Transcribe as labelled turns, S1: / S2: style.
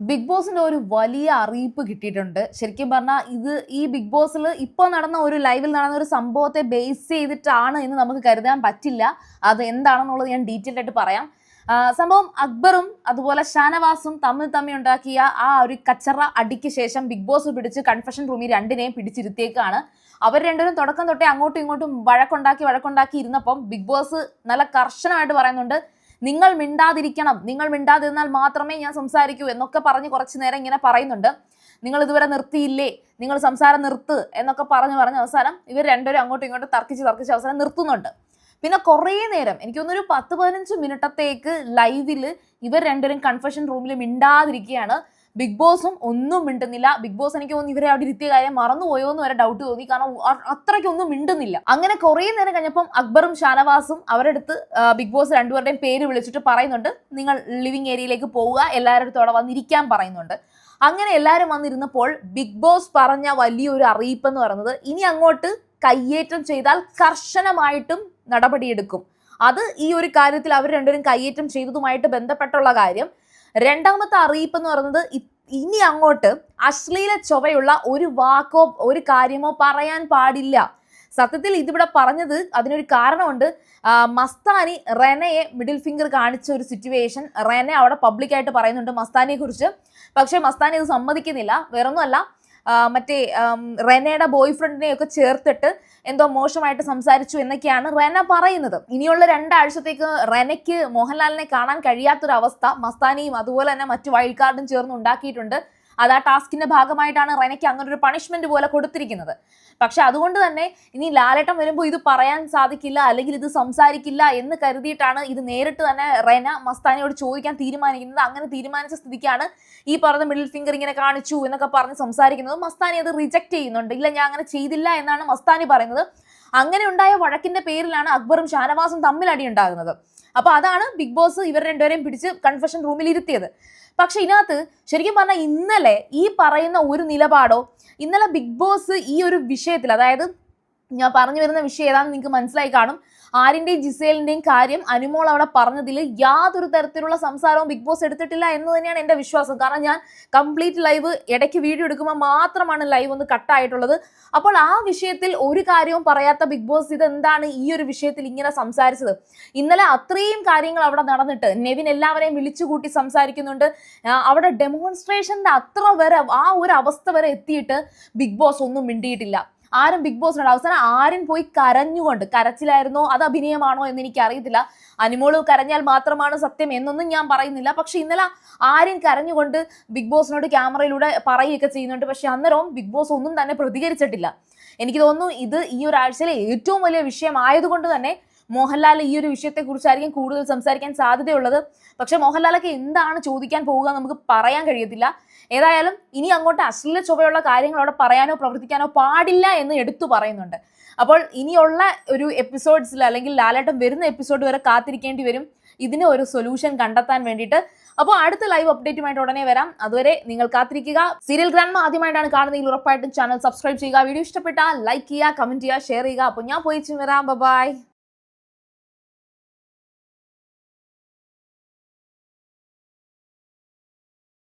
S1: Big ബോസിന്റെ ഒരു വലിയ അറിയിപ്പ് കിട്ടിയിട്ടുണ്ട്. ശരിക്കും പറഞ്ഞാൽ ഈ ബിഗ് ബോസിൽ ഇപ്പോൾ നടന്ന ഒരു ലൈവിൽ നടന്ന ഒരു സംഭവത്തെ ബേസ് ചെയ്തിട്ടാണ് എന്ന് നമുക്ക് കരുതാൻ പറ്റില്ല. അത് എന്താണെന്നുള്ളത് ഞാൻ ഡീറ്റെയിൽ ആയിട്ട് പറയാം. സംഭവം അക്ബറും അതുപോലെ ഷാനവാസും തമ്മിൽ ഉണ്ടാക്കിയ ആ ഒരു കച്ചറ അടിക്ക് ശേഷം ബിഗ് ബോസ് പിടിച്ച് കൺഫെഷൻ റൂമിൽ രണ്ടിനെയും പിടിച്ചിരുത്തിയേക്കാണ്. അവർ രണ്ടുപേരും തുടക്കം തൊട്ടേ അങ്ങോട്ടും ഇങ്ങോട്ടും വഴക്കുണ്ടാക്കി ഇരുന്നപ്പം ബിഗ് ബോസ് നല്ല കർശനമായിട്ട് പറയുന്നുണ്ട്, നിങ്ങൾ മിണ്ടാതിരിക്കണം, നിങ്ങൾ മിണ്ടാതിരുന്നാൽ മാത്രമേ ഞാൻ സംസാരിക്കൂ എന്നൊക്കെ പറഞ്ഞ് കുറച്ച് നേരം ഇങ്ങനെ പറയുന്നുണ്ട്. നിങ്ങൾ ഇതുവരെ നിർത്തിയില്ലേ, നിങ്ങൾ സംസാരം നിർത്ത് എന്നൊക്കെ പറഞ്ഞ് അവസാനം ഇവർ രണ്ടുപേരും അങ്ങോട്ടും ഇങ്ങോട്ടും തർക്കിച്ച് അവസാനം നിർത്തുന്നുണ്ട്. പിന്നെ കുറേ നേരം, എനിക്ക് തോന്നുന്നു ഒരു 10-15 മിനിറ്റത്തേക്ക് ലൈവിൽ ഇവർ രണ്ടുപേരും കൺഫെഷൻ റൂമിൽ മിണ്ടാതിരിക്കുകയാണ്. ബിഗ് ബോസും ഒന്നും മിണ്ടുന്നില്ല. ബിഗ് ബോസ് എനിക്ക് തോന്നുന്നു ഇവരെ അവിടെ ഇരുത്തിയ കാര്യം മറന്നുപോയോ എന്ന് വരെ ഡൗട്ട് തോന്നി. കാരണം അത്രയ്ക്കൊന്നും മിണ്ടുന്നില്ല. അങ്ങനെ കുറേ നേരം കഴിഞ്ഞപ്പം അക്ബറും ഷാനവാസും അവരെടുത്ത് ബിഗ് ബോസ് രണ്ടുപേരുടെയും പേര് വിളിച്ചിട്ട് പറയുന്നുണ്ട്, നിങ്ങൾ ലിവിങ് ഏരിയയിലേക്ക് പോവുക, എല്ലാവരുടെ അടുത്തും അവിടെ വന്നിരിക്കാൻ പറയുന്നുണ്ട്. അങ്ങനെ എല്ലാവരും വന്നിരുന്നപ്പോൾ ബിഗ് ബോസ് പറഞ്ഞ വലിയൊരു അറിയിപ്പ് എന്ന് പറയുന്നത്, ഇനി അങ്ങോട്ട് കയ്യേറ്റം ചെയ്താൽ കർശനമായിട്ടും നടപടിയെടുക്കും. അത് ഈ ഒരു കാര്യത്തിൽ അവർ രണ്ടുപേരും കയ്യേറ്റം ചെയ്തതുമായിട്ട് ബന്ധപ്പെട്ടുള്ള കാര്യം. രണ്ടാമത്തെ അറിയിപ്പ് എന്ന് പറയുന്നത്, ഇനി അങ്ങോട്ട് അശ്ലീല ചൊവ്വയുള്ള ഒരു വാക്കോ ഒരു കാര്യമോ പറയാൻ പാടില്ല. സത്യത്തിൽ ഇതിവിടെ പറഞ്ഞത് അതിനൊരു കാരണമുണ്ട്. മസ്താനി റെനയെ മിഡിൽ ഫിംഗർ കാണിച്ച ഒരു സിറ്റുവേഷൻ റെന അവിടെ പബ്ലിക്കായിട്ട് പറയുന്നുണ്ട് മസ്താനിയെ കുറിച്ച്. പക്ഷേ മസ്താനി ഇത് സമ്മതിക്കുന്നില്ല. വേറൊന്നുമല്ല, മറ്റേ റെനയുടെ ബോയ് ഫ്രണ്ടിനെയൊക്കെ ചേർത്തിട്ട് എന്തോ മോശമായിട്ട് സംസാരിച്ചു എന്നൊക്കെയാണ് റെന പറയുന്നത്. ഇനിയുള്ള 2 ആഴ്ചത്തേക്ക് റെനയ്ക്ക് മോഹൻലാലിനെ കാണാൻ കഴിയാത്തൊരവസ്ഥ മസ്താനിയും അതുപോലെ തന്നെ മറ്റു വൈൽഡ് കാർഡും ചേർന്ന് ഉണ്ടാക്കിയിട്ടുണ്ട്. അത് ആ ടാസ്കിന്റെ ഭാഗമായിട്ടാണ് റെനയ്ക്ക് അങ്ങനെ ഒരു പണിഷ്മെന്റ് പോലെ കൊടുത്തിരിക്കുന്നത്. പക്ഷെ അതുകൊണ്ട് തന്നെ ഇനി ലാലേട്ടൻ വരുമ്പോൾ ഇത് പറയാൻ സാധിക്കില്ല, അല്ലെങ്കിൽ ഇത് സംസാരിക്കില്ല എന്ന് കരുതിയിട്ടാണ് ഇത് നേരിട്ട് തന്നെ റെന മസ്താനിയോട് ചോദിക്കാൻ തീരുമാനിക്കുന്നത്. അങ്ങനെ തീരുമാനിച്ച സ്ഥിതിക്കാണ് ഈ പറഞ്ഞ മിഡിൽ ഫിംഗർ ഇങ്ങനെ കാണിച്ചു എന്നൊക്കെ പറഞ്ഞ് സംസാരിക്കുന്നത്. മസ്താനി അത് റിജക്ട് ചെയ്യുന്നുണ്ട്. ഇല്ല, ഞാൻ അങ്ങനെ ചെയ്തില്ല എന്നാണ് മസ്താനി പറയുന്നത്. അങ്ങനെ ഉണ്ടായ വഴക്കിന്റെ പേരിലാണ് അക്ബറും ഷാനവാസും തമ്മിൽ അടി ഉണ്ടാകുന്നത്. അപ്പൊ അതാണ് ബിഗ് ബോസ് ഇവർ രണ്ടുപേരെയും പിടിച്ച് കൺഫെഷൻ റൂമിൽ ഇരുത്തിയത്. പക്ഷെ ഇതിനകത്ത് ശരിക്കും പറഞ്ഞാൽ ഇന്നലെ ഈ പറയുന്ന ഒരു നിലപാടോ, ഇന്നലെ ബിഗ് ബോസ് ഈ ഒരു വിഷയത്തിൽ, അതായത് ഞാൻ പറഞ്ഞു വരുന്ന വിഷയം ഏതാണെന്ന് നിങ്ങൾക്ക് മനസ്സിലായി കാണും. ആര്യന്റെയും ജിസേലിന്റെയും കാര്യം അനുമോൾ അവിടെ പറഞ്ഞതിൽ യാതൊരു തരത്തിലുള്ള സംസാരവും ബിഗ് ബോസ് എടുത്തിട്ടില്ല എന്ന് തന്നെയാണ് എൻ്റെ വിശ്വാസം. കാരണം ഞാൻ കംപ്ലീറ്റ് ലൈവ് ഇടയ്ക്ക് വീഡിയോ എടുക്കുമ്പോൾ മാത്രമാണ് ലൈവ് ഒന്ന് കട്ടായിട്ടുള്ളത്. അപ്പോൾ ആ വിഷയത്തിൽ ഒരു കാര്യവും പറയാത്ത ബിഗ് ബോസ് ഇതെന്താണ് ഈ ഒരു വിഷയത്തിൽ ഇങ്ങനെ സംസാരിച്ചത്? ഇന്നലെ അത്രയും കാര്യങ്ങൾ അവിടെ നടന്നിട്ട് നെവിൻ എല്ലാവരെയും വിളിച്ചുകൂട്ടി സംസാരിക്കുന്നുണ്ട്. അവിടെ ഡെമോൺസ്ട്രേഷന്റെ അത്ര വരെ ആ ഒരു അവസ്ഥ വരെ എത്തിയിട്ട് ബിഗ് ബോസ് ഒന്നും മിണ്ടിയിട്ടില്ല. ആരും ബിഗ് ബോസിനോട് അവസാനം ആര്യൻ പോയി കരഞ്ഞുകൊണ്ട്, കരച്ചിലായിരുന്നോ അത് അഭിനയമാണോ എന്ന് എനിക്ക് അറിയത്തില്ല. അനുമോള് കരഞ്ഞാൽ മാത്രമാണ് സത്യം എന്നൊന്നും ഞാൻ പറയുന്നില്ല. പക്ഷെ ഇന്നലെ ആര്യൻ കരഞ്ഞുകൊണ്ട് ബിഗ് ബോസിനോട് ക്യാമറയിലൂടെ പറയുകയൊക്കെ ചെയ്യുന്നുണ്ട്. പക്ഷെ അന്നേരവും ബിഗ് ബോസ് ഒന്നും തന്നെ പ്രതികരിച്ചിട്ടില്ല. എനിക്ക് തോന്നുന്നു ഇത് ഈ ഒരാഴ്ചയിലെ ഏറ്റവും വലിയ വിഷയമായതുകൊണ്ട് തന്നെ മോഹൻലാൽ ഈ ഒരു വിഷയത്തെക്കുറിച്ചായിരിക്കും കൂടുതൽ സംസാരിക്കാൻ സാധ്യതയുള്ളത്. പക്ഷെ മോഹൻലാലൊക്കെ എന്താണ് ചോദിക്കാൻ പോവുക നമുക്ക് പറയാൻ കഴിയത്തില്ല. ഏതായാലും ഇനി അങ്ങോട്ട് അശ്ലീല ചൊവ്വയുള്ള കാര്യങ്ങൾ അവിടെ പറയാനോ പ്രവർത്തിക്കാനോ പാടില്ല എന്ന് എടുത്തു പറയുന്നുണ്ട്. അപ്പോൾ ഇനിയുള്ള ഒരു എപ്പിസോഡ്സിൽ, അല്ലെങ്കിൽ ലാലേട്ടൻ വരുന്ന എപ്പിസോഡ് വരെ കാത്തിരിക്കേണ്ടി വരും ഇതിന് ഒരു സൊല്യൂഷൻ കണ്ടെത്താൻ വേണ്ടിയിട്ട്. അപ്പോൾ അടുത്ത ലൈവ് അപ്ഡേറ്റുമായിട്ട് ഉടനെ വരാം. അതുവരെ നിങ്ങൾ കാത്തിരിക്കുക. സീരിയൽ ഗ്രാൻഡ്മ ആദ്യമായിട്ടാണ് കാണുന്നതെങ്കിൽ ഉറപ്പായിട്ടും ചാനൽ സബ്സ്ക്രൈബ് ചെയ്യുക. വീഡിയോ ഇഷ്ടപ്പെട്ടാൽ ലൈക്ക് ചെയ്യുക, കമന്റ് ചെയ്യുക, ഷെയർ ചെയ്യുക. അപ്പോൾ ഞാൻ പോയി വരാം. ബൈ.